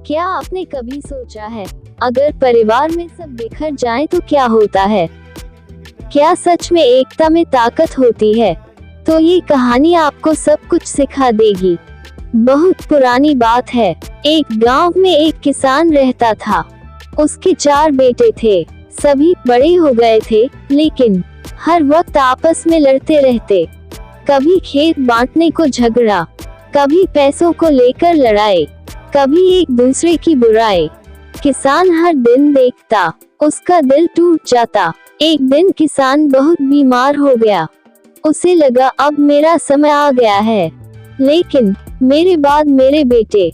क्या आपने कभी सोचा है, अगर परिवार में सब बिखर जाएं तो क्या होता है? क्या सच में एकता में ताकत होती है? तो ये कहानी आपको सब कुछ सिखा देगी। बहुत पुरानी बात है। एक गांव में एक किसान रहता था। उसके 4 बेटे थे। सभी बड़े हो गए थे, लेकिन हर वक्त आपस में लड़ते रहते। कभी खेत बांटने को झगड़ा, कभी पैसों को लेकर लड़ाई, कभी एक दूसरे की बुराई। किसान हर दिन देखता, उसका दिल टूट जाता। एक दिन किसान बहुत बीमार हो गया। उसे लगा अब मेरा समय आ गया है, लेकिन मेरे बाद मेरे बेटे,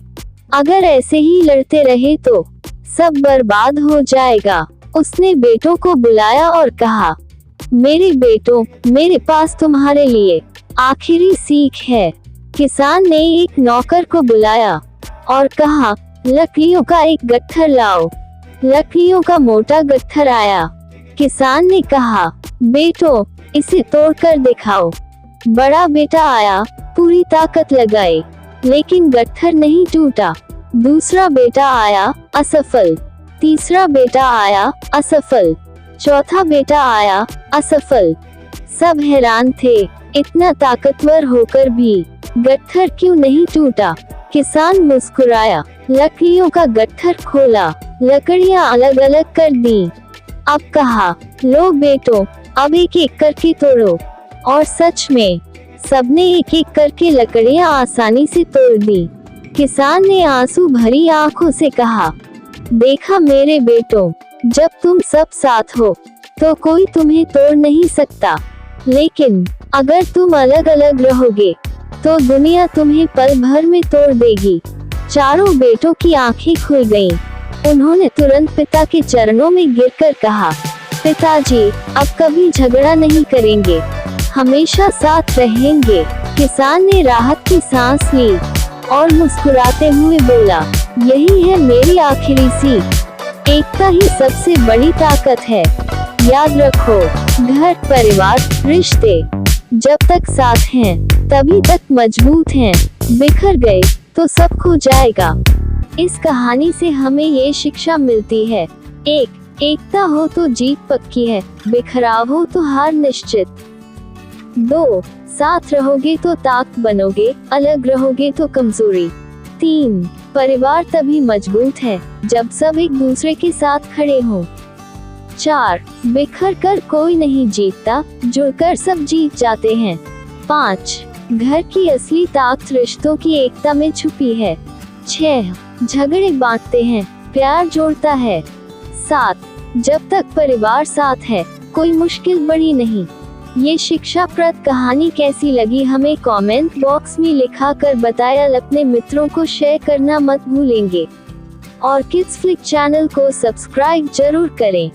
अगर ऐसे ही लड़ते रहे तो सब बर्बाद हो जाएगा। उसने बेटों को बुलाया और कहा, मेरे बेटों, मेरे पास तुम्हारे लिए आखिरी सीख है। किसान ने एक नौकर को बुलाया और कहा, लकड़ियों का एक गट्ठर लाओ। लकड़ियों का मोटा गट्ठर आया। किसान ने कहा, बेटो, इसे तोड़कर दिखाओ। बड़ा बेटा आया, पूरी ताकत लगाई, लेकिन गट्ठर नहीं टूटा। दूसरा बेटा आया, असफल। तीसरा बेटा आया, असफल। चौथा बेटा आया, असफल। सब हैरान थे, इतना ताकतवर होकर भी गट्ठर क्यों नहीं टूटा? किसान मुस्कुराया, लकड़ियों का गट्ठर खोला, लकड़ियां अलग अलग कर दी। अब कहा, लो बेटो, अब एक एक करके तोड़ो। और सच में सबने एक एक करके लकड़ियां आसानी से तोड़ दी। किसान ने आंसू भरी आंखों से कहा, देखा मेरे बेटों, जब तुम सब साथ हो तो कोई तुम्हें तोड़ नहीं सकता, लेकिन अगर तुम अलग अलग रहोगे तो दुनिया तुम्हें पल भर में तोड़ देगी। चारों बेटों की आंखें खुल गईं। उन्होंने तुरंत पिता के चरणों में गिरकर कहा, पिताजी, अब कभी झगड़ा नहीं करेंगे, हमेशा साथ रहेंगे। किसान ने राहत की सांस ली और मुस्कुराते हुए बोला, यही है मेरी आखिरी सीख। एकता ही सबसे बड़ी ताकत है। याद रखो, घर, परिवार, रिश्ते जब तक साथ हैं, तभी तक मजबूत हैं। बिखर गए तो सब खो जाएगा। इस कहानी से हमें ये शिक्षा मिलती है, एकता हो तो जीत पक्की है, बिखराव हो तो हार निश्चित। 2, साथ रहोगे तो ताकत बनोगे, अलग रहोगे तो कमजोरी। 3, परिवार तभी मजबूत है जब सब एक दूसरे के साथ खड़े हों। 4, बिखर कर कोई नहीं जीतता, जुड़कर सब जीत जाते हैं। 5, घर की असली ताकत रिश्तों की एकता में छुपी है। 6, झगड़े बांटते हैं, प्यार जोड़ता है। 7, जब तक परिवार साथ है, कोई मुश्किल बड़ी नहीं। ये शिक्षाप्रद कहानी कैसी लगी हमें कमेंट बॉक्स में लिखा कर बताया। अपने मित्रों को शेयर करना मत भूलेंगे और किड्स फ्लिक चैनल को सब्सक्राइब जरूर करें।